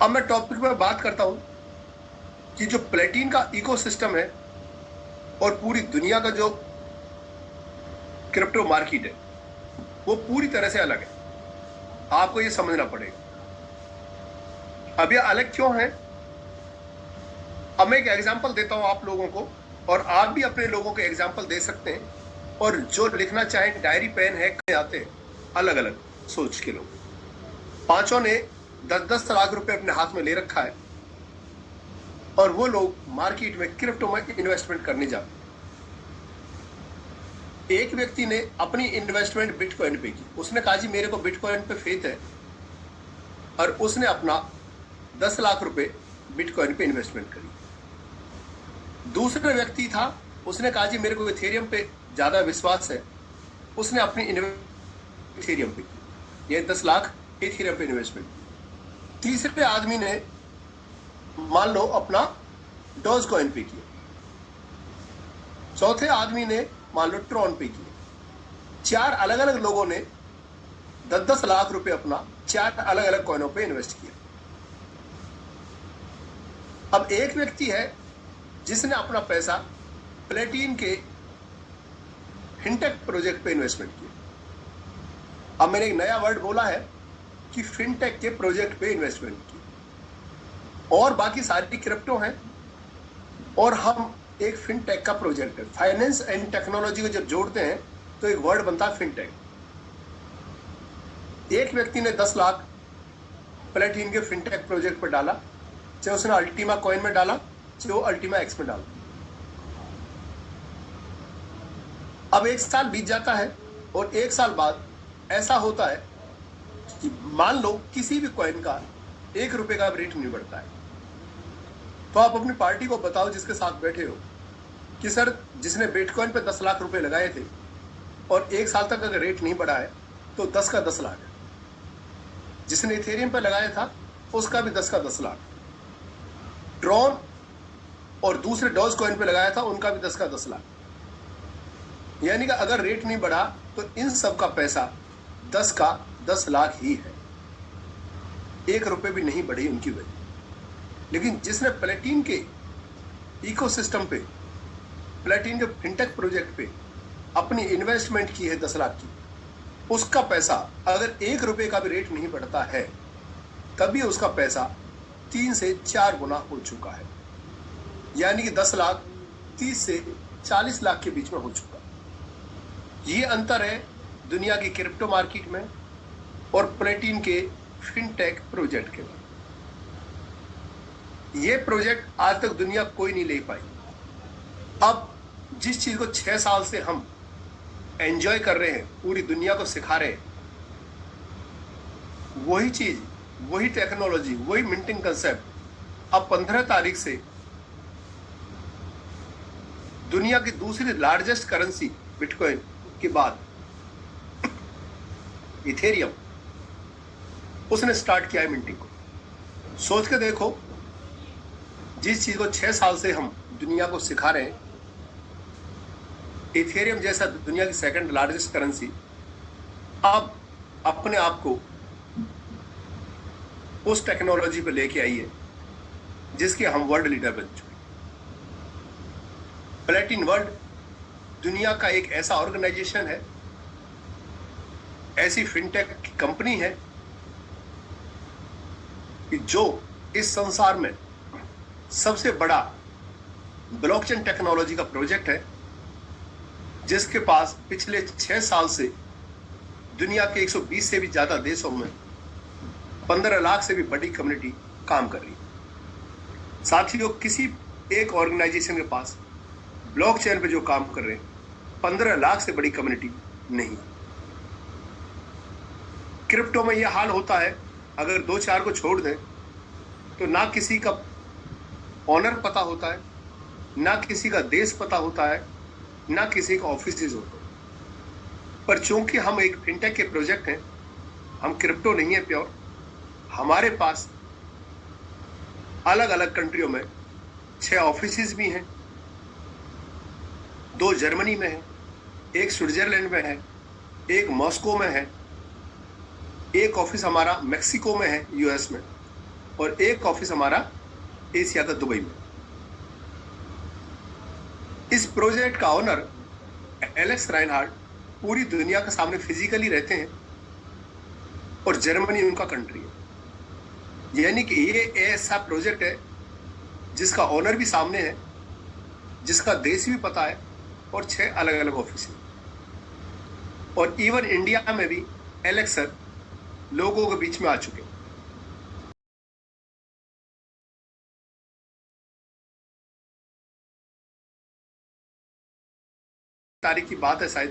अब मैं टॉपिक में बात करता हूं कि जो प्लेटिन का इकोसिस्टम है और पूरी दुनिया का जो क्रिप्टो मार्केट है वो पूरी तरह से अलग है। आपको ये समझना पड़ेगा। अब ये अलग क्यों है? अब मैं एक एग्जांपल देता हूं आप लोगों को, और आप भी अपने लोगों को एग्जांपल दे सकते हैं। और जो लिखना चाहें, डायरी पेन है, आते हैं अलग अलग सोच के लोग। पांचों ने 10-10 लाख रुपए अपने हाथ में ले रखा है और वो लोग मार्केट में क्रिप्टो में इन्वेस्टमेंट करने जाते हैं। एक व्यक्ति ने अपनी इन्वेस्टमेंट बिटकॉइन पे की। उसने कहा जी मेरे को बिटकॉइन पे फेथ है, और उसने अपना 10 लाख रुपए बिटकॉइन पे इन्वेस्टमेंट करी। दूसरा व्यक्ति था, उसने कहा जी मेरे को इथेरियम पे ज्यादा विश्वास है, उसने अपनी इथेरियम पे की, ये 10 लाख इथेरियम पे इन्वेस्टमेंट की। तीसरे आदमी ने मान लो अपना डॉज कॉइन पे किया। चौथे आदमी ने मान लो ट्रॉन पे किया। 4 अलग अलग लोगों ने 10-10 लाख रुपए अपना 4 अलग अलग कॉइनों पे इन्वेस्ट किया। अब एक व्यक्ति है जिसने अपना पैसा प्लेटिन के फिनटेक प्रोजेक्ट पे इन्वेस्टमेंट किया। अब मैंने एक नया वर्ड बोला है कि फिनटेक के प्रोजेक्ट पे इन्वेस्टमेंट की, और बाकी सारी क्रिप्टो हैं, और हम एक फिनटेक का प्रोजेक्ट है। फाइनेंस एंड टेक्नोलॉजी को जब जोड़ते हैं तो एक वर्ड बनता है फिनटेक। एक व्यक्ति ने 10 लाख प्लेटिन के फिनटेक प्रोजेक्ट पर डाला, चाहे उसने अल्टीमा कॉइन में डाला, चाहे वो अल्टीमा एक्स में डाला। अब 1 साल बीत जाता है, और 1 साल बाद ऐसा होता है कि मान लो किसी भी कॉइन का 1 रुपए का रेट नहीं बढ़ता है, तो आप अपनी पार्टी को बताओ जिसके साथ बैठे हो कि सर जिसने बिटकॉइन पे 10 लाख रुपए लगाए थे और 1 साल तक अगर रेट नहीं बढ़ा है तो 10 का 10 लाख है। जिसने इथेरियम पे लगाया था उसका भी 10 का 10 लाख। ट्रॉन और दूसरे डॉज कॉइन पे लगाया था उनका भी 10 का 10 लाख। यानी कि अगर रेट नहीं बढ़ा तो इन सब का पैसा 10 का 10 लाख ही है। 1 रुपए भी नहीं बढ़ी उनकी वजह। लेकिन जिसने प्लेटिन के इकोसिस्टम पे, प्लेटिन के फिनटेक प्रोजेक्ट पे अपनी इन्वेस्टमेंट की है 10 लाख की, उसका पैसा अगर 1 रुपए का भी रेट नहीं बढ़ता है तभी उसका पैसा 3 से 4 गुना हो चुका है। यानी कि 10 लाख 30 से 40 लाख के बीच में हो चुका। ये अंतर है दुनिया की क्रिप्टो मार्केट में और प्लेटिन के फिनटेक प्रोजेक्ट के। ये प्रोजेक्ट आज तक दुनिया कोई नहीं ले पाई। अब जिस चीज को 6 साल से हम एंजॉय कर रहे हैं, पूरी दुनिया को सिखा रहे हैं, वही चीज, वही टेक्नोलॉजी, वही मिंटिंग कंसेप्ट अब 15 तारीख से दुनिया की दूसरी लार्जेस्ट करेंसी बिटकॉइन के बाद इथेरियम, उसने स्टार्ट किया है मिंटिंग को। सोच के देखो, जिस चीज को 6 साल से हम दुनिया को सिखा रहे हैं, इथेरियम जैसा दुनिया की सेकंड लार्जेस्ट करेंसी अब अपने आप को उस टेक्नोलॉजी पे लेके आई है जिसके हम वर्ल्ड लीडर बन चुके। प्लेटिन वर्ल्ड दुनिया का एक ऐसा ऑर्गेनाइजेशन है, ऐसी फिनटेक कंपनी है कि जो इस संसार में सबसे बड़ा ब्लॉकचेन टेक्नोलॉजी का प्रोजेक्ट है, जिसके पास पिछले 6 साल से दुनिया के 120 से भी ज्यादा देशों में 15 लाख से भी बड़ी कम्युनिटी काम कर रही है। साथियों, किसी एक ऑर्गेनाइजेशन के पास ब्लॉकचेन पे जो काम कर रहे हैं 15 लाख से बड़ी कम्युनिटी नहीं। क्रिप्टो में यह हाल होता है, अगर 2-4 को छोड़ दें तो ना किसी का ऑनर पता होता है, ना किसी का देश पता होता है, ना किसी का ऑफिस होता है। पर चूंकि हम एक फिनटेक के प्रोजेक्ट हैं, हम क्रिप्टो नहीं है प्योर, हमारे पास अलग अलग कंट्रियों में 6 ऑफिस भी हैं। 2 जर्मनी में है, 1 स्विट्जरलैंड में है, 1 मॉस्को में है, 1 ऑफिस हमारा मेक्सिको में है, यूएस में, और एक ऑफिस हमारा एशिया का दुबई में। इस प्रोजेक्ट का ओनर एलेक्स राइनहार्ड पूरी दुनिया के सामने फिजिकली रहते हैं और जर्मनी उनका कंट्री है। यानी कि ये ऐसा प्रोजेक्ट है जिसका ओनर भी सामने है, जिसका देश भी पता है, और 6 अलग अलग ऑफिस है। और इवन इंडिया में भी एलेक्स सर लोगों के बीच में आ चुके हैं। तारीख की बात है शायद